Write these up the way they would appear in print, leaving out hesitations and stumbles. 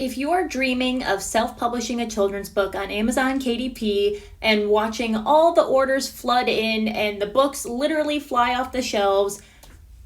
If you are dreaming of self-publishing a children's book on Amazon KDP and watching all the orders flood in and the books literally fly off the shelves,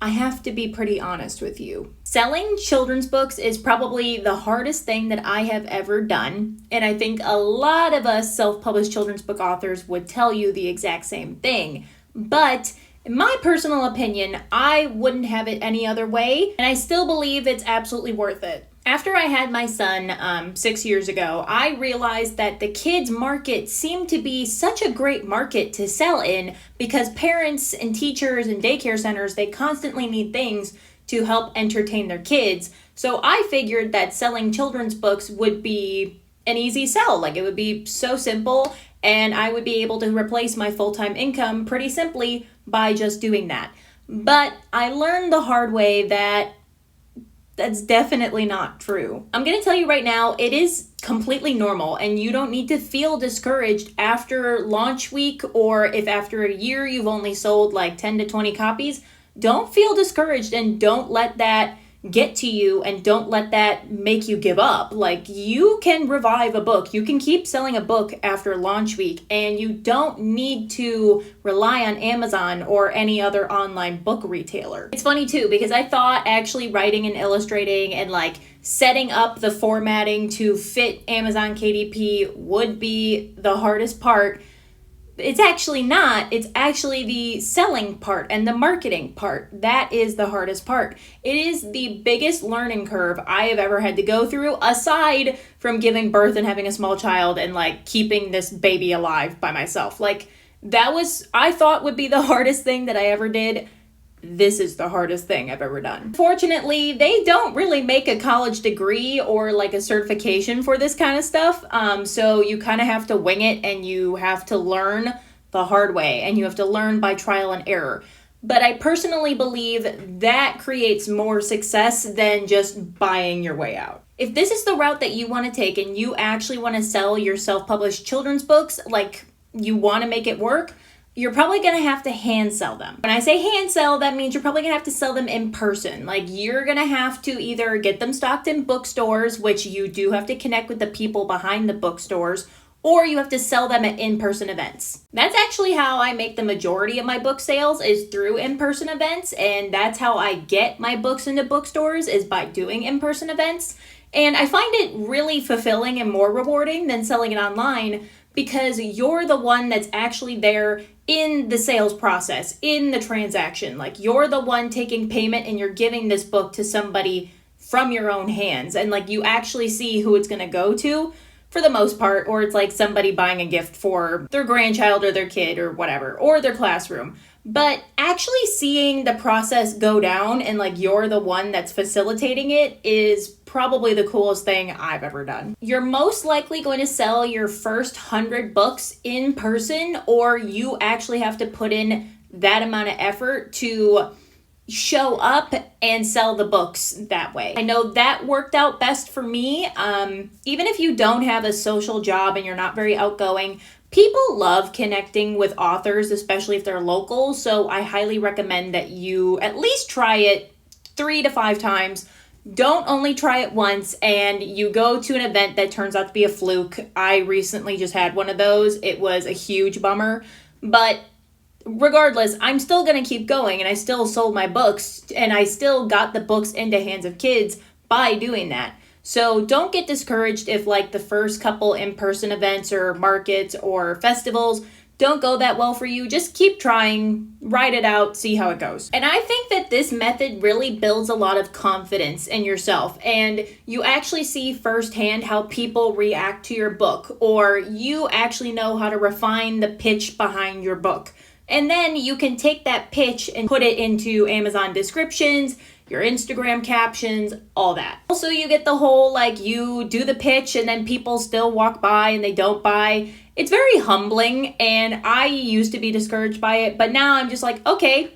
I have to be pretty honest with you. Selling children's books is probably the hardest thing that I have ever done, and I think a lot of us self-published children's book authors would tell you the exact same thing. But in my personal opinion, I wouldn't have it any other way, and I still believe it's absolutely worth it. After I had my son 6 years ago, I realized that the kids market seemed to be such a great market to sell in because parents and teachers and daycare centers, they constantly need things to help entertain their kids. So I figured that selling children's books would be an easy sell. Like, it would be so simple and I would be able to replace my full-time income pretty simply by just doing that. But I learned the hard way that that's definitely not true. I'm going to tell you right now, it is completely normal and you don't need to feel discouraged after launch week, or if after a year you've only sold like 10 to 20 copies. Don't feel discouraged and don't let that get to you and don't let that make you give up. Like, you can revive a book. You can keep selling a book after launch week, and you don't need to rely on Amazon or any other online book retailer. It's funny too, because I thought actually writing and illustrating and like setting up the formatting to fit Amazon KDP would be the hardest part. It's actually not. It's actually the selling part and the marketing part. That is the hardest part. It is the biggest learning curve I have ever had to go through, aside from giving birth and having a small child and like keeping this baby alive by myself. Like, that was, I thought, would be the hardest thing that I ever did. This is the hardest thing I've ever done. Fortunately, they don't really make a college degree or like a certification for this kind of stuff. So you kind of have to wing it and you have to learn the hard way and you have to learn by trial and error. But I personally believe that creates more success than just buying your way out. If this is the route that you want to take and you actually want to sell your self-published children's books, like you want to make it work, you're probably going to have to hand sell them. When I say hand sell, that means you're probably going to have to sell them in person. Like, you're going to have to either get them stocked in bookstores, which you do have to connect with the people behind the bookstores, or you have to sell them at in-person events. That's actually how I make the majority of my book sales, is through in-person events, and that's how I get my books into bookstores, is by doing in-person events. And I find it really fulfilling and more rewarding than selling it online, because you're the one that's actually there in the sales process, in the transaction. Like, you're the one taking payment and you're giving this book to somebody from your own hands. And like, you actually see who it's going to go to for the most part, or it's like somebody buying a gift for their grandchild or their kid or whatever, or their classroom. But actually seeing the process go down and like you're the one that's facilitating it is probably the coolest thing I've ever done. You're most likely going to sell your first 100 books in person, or you actually have to put in that amount of effort to show up and sell the books that way. I know that worked out best for me. Even if you don't have a social job and you're not very outgoing, people love connecting with authors, especially if they're local. So I highly recommend that you at least try it 3 to 5 times. Don't only try it once and you go to an event that turns out to be a fluke. I recently just had one of those. It was a huge bummer, but regardless, I'm still going to keep going, and I still sold my books and I still got the books into hands of kids by doing that. So don't get discouraged if like the first couple in-person events or markets or festivals don't go that well for you. Just keep trying, write it out, see how it goes. And I think that this method really builds a lot of confidence in yourself, and you actually see firsthand how people react to your book, or you actually know how to refine the pitch behind your book. And then you can take that pitch and put it into Amazon descriptions, your Instagram captions, all that. Also, you get the whole, like, you do the pitch and then people still walk by and they don't buy. It's very humbling, and I used to be discouraged by it, but now I'm just like, okay,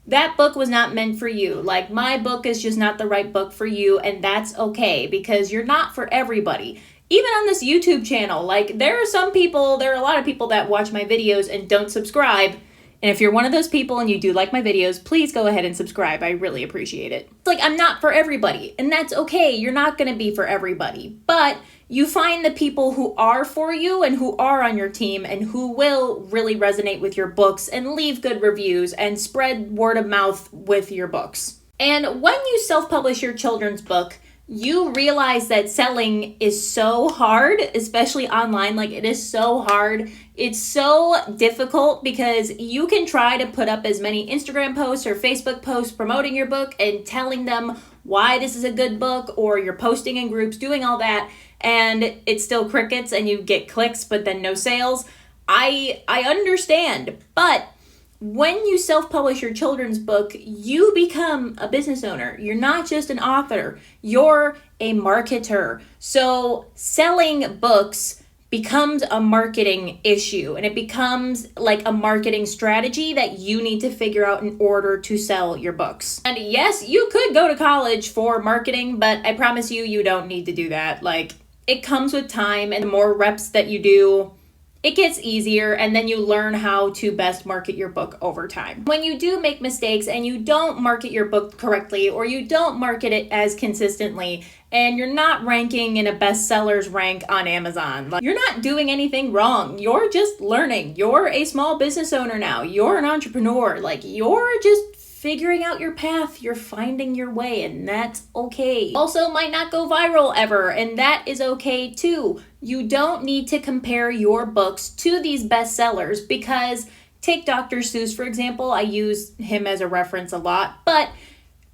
that book was not meant for you. Like, my book is just not the right book for you, and that's okay, because you're not for everybody. Even on this YouTube channel, like, there are a lot of people that watch my videos and don't subscribe, And if you're one of those people and you do like my videos, please go ahead and subscribe. I really appreciate it. It's like, I'm not for everybody, and that's okay. You're not going to be for everybody, but you find the people who are for you and who are on your team and who will really resonate with your books and leave good reviews and spread word of mouth with your books. And when you self-publish your children's book, you realize that selling is so hard, especially online. Like, it is so hard. It's so difficult because you can try to put up as many Instagram posts or Facebook posts promoting your book and telling them why this is a good book, or you're posting in groups, doing all that, and it's still crickets and you get clicks but then no sales. I understand, but when you self-publish your children's book, you become a business owner. You're not just an author, you're a marketer. So selling books becomes a marketing issue, and it becomes like a marketing strategy that you need to figure out in order to sell your books. And yes, you could go to college for marketing, but I promise you, you don't need to do that. Like, it comes with time, and the more reps that you do, it gets easier, and then you learn how to best market your book over time. When you do make mistakes and you don't market your book correctly, or you don't market it as consistently, and you're not ranking in a bestsellers rank on Amazon, like, you're not doing anything wrong. You're just learning. You're a small business owner now. You're an entrepreneur. Like, you're just figuring out your path, you're finding your way, and that's okay. Also, might not go viral ever, and that is okay too. You don't need to compare your books to these bestsellers, because take Dr. Seuss, for example. I use him as a reference a lot, but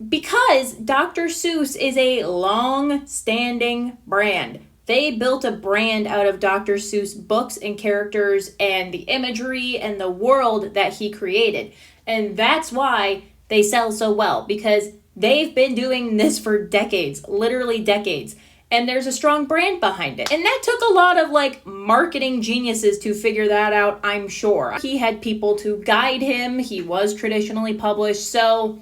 because Dr. Seuss is a long-standing brand. They built a brand out of Dr. Seuss books and characters and the imagery and the world that he created. And that's why they sell so well, because they've been doing this for decades, literally decades. And there's a strong brand behind it. And that took a lot of like marketing geniuses to figure that out, I'm sure. He had people to guide him. He was traditionally published. So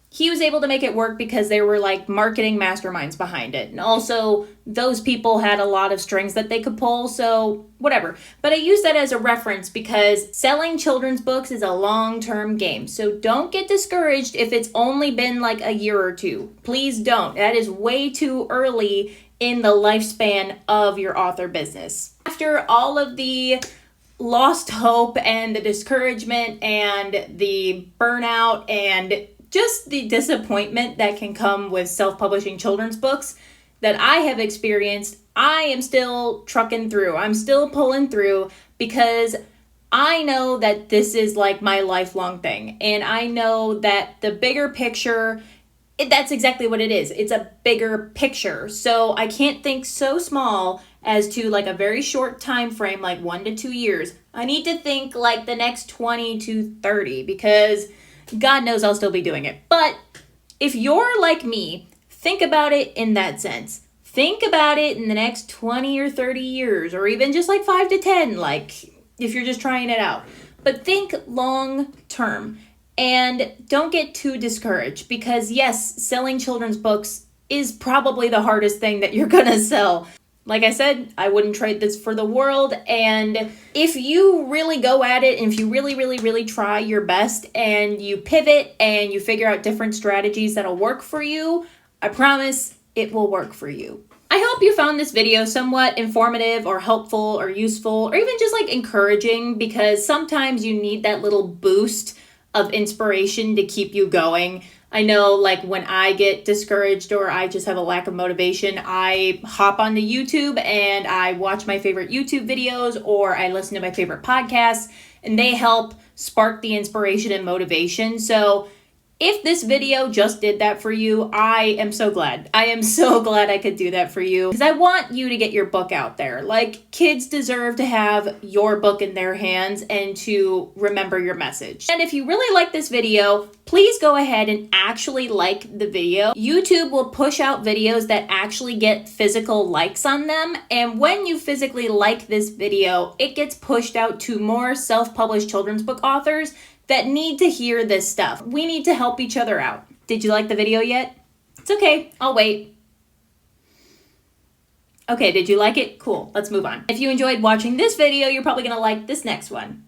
he was able to make it work because there were like marketing masterminds behind it. And also those people had a lot of strings that they could pull, so whatever. But I use that as a reference because selling children's books is a long-term game. So don't get discouraged if it's only been like a year or two. Please don't. That is way too early in the lifespan of your author business. After all of the lost hope and the discouragement and the burnout and just the disappointment that can come with self-publishing children's books that I have experienced, I am still trucking through. I'm still pulling through because I know that this is like my lifelong thing. And I know that the bigger picture, that's exactly what it is. It's a bigger picture. So I can't think so small as to like a very short time frame, like 1 to 2 years. I need to think like the next 20 to 30 because God knows I'll still be doing it. But if you're like me, think about it in that sense. Think about it in the next 20 or 30 years, or even just like 5 to 10, like if you're just trying it out. But think long term and don't get too discouraged because yes, selling children's books is probably the hardest thing that you're gonna sell. Like I said, I wouldn't trade this for the world. And if you really go at it, and if you really try your best and you pivot and you figure out different strategies that'll work for you, I promise it will work for you. I hope you found this video somewhat informative or helpful or useful or even just like encouraging, because sometimes you need that little boost of inspiration to keep you going. I know like when I get discouraged or I just have a lack of motivation, I hop onto YouTube and I watch my favorite YouTube videos or I listen to my favorite podcasts, and they help spark the inspiration and motivation. So if this video just did that for you, I am so glad. I am so glad I could do that for you because I want you to get your book out there. Like, kids deserve to have your book in their hands and to remember your message. And if you really like this video, please go ahead and actually like the video. YouTube will push out videos that actually get physical likes on them. And when you physically like this video, it gets pushed out to more self-published children's book authors that need to hear this stuff. We need to help each other out. Did you like the video yet? It's okay, I'll wait. Okay, did you like it? Cool, let's move on. If you enjoyed watching this video, you're probably gonna like this next one.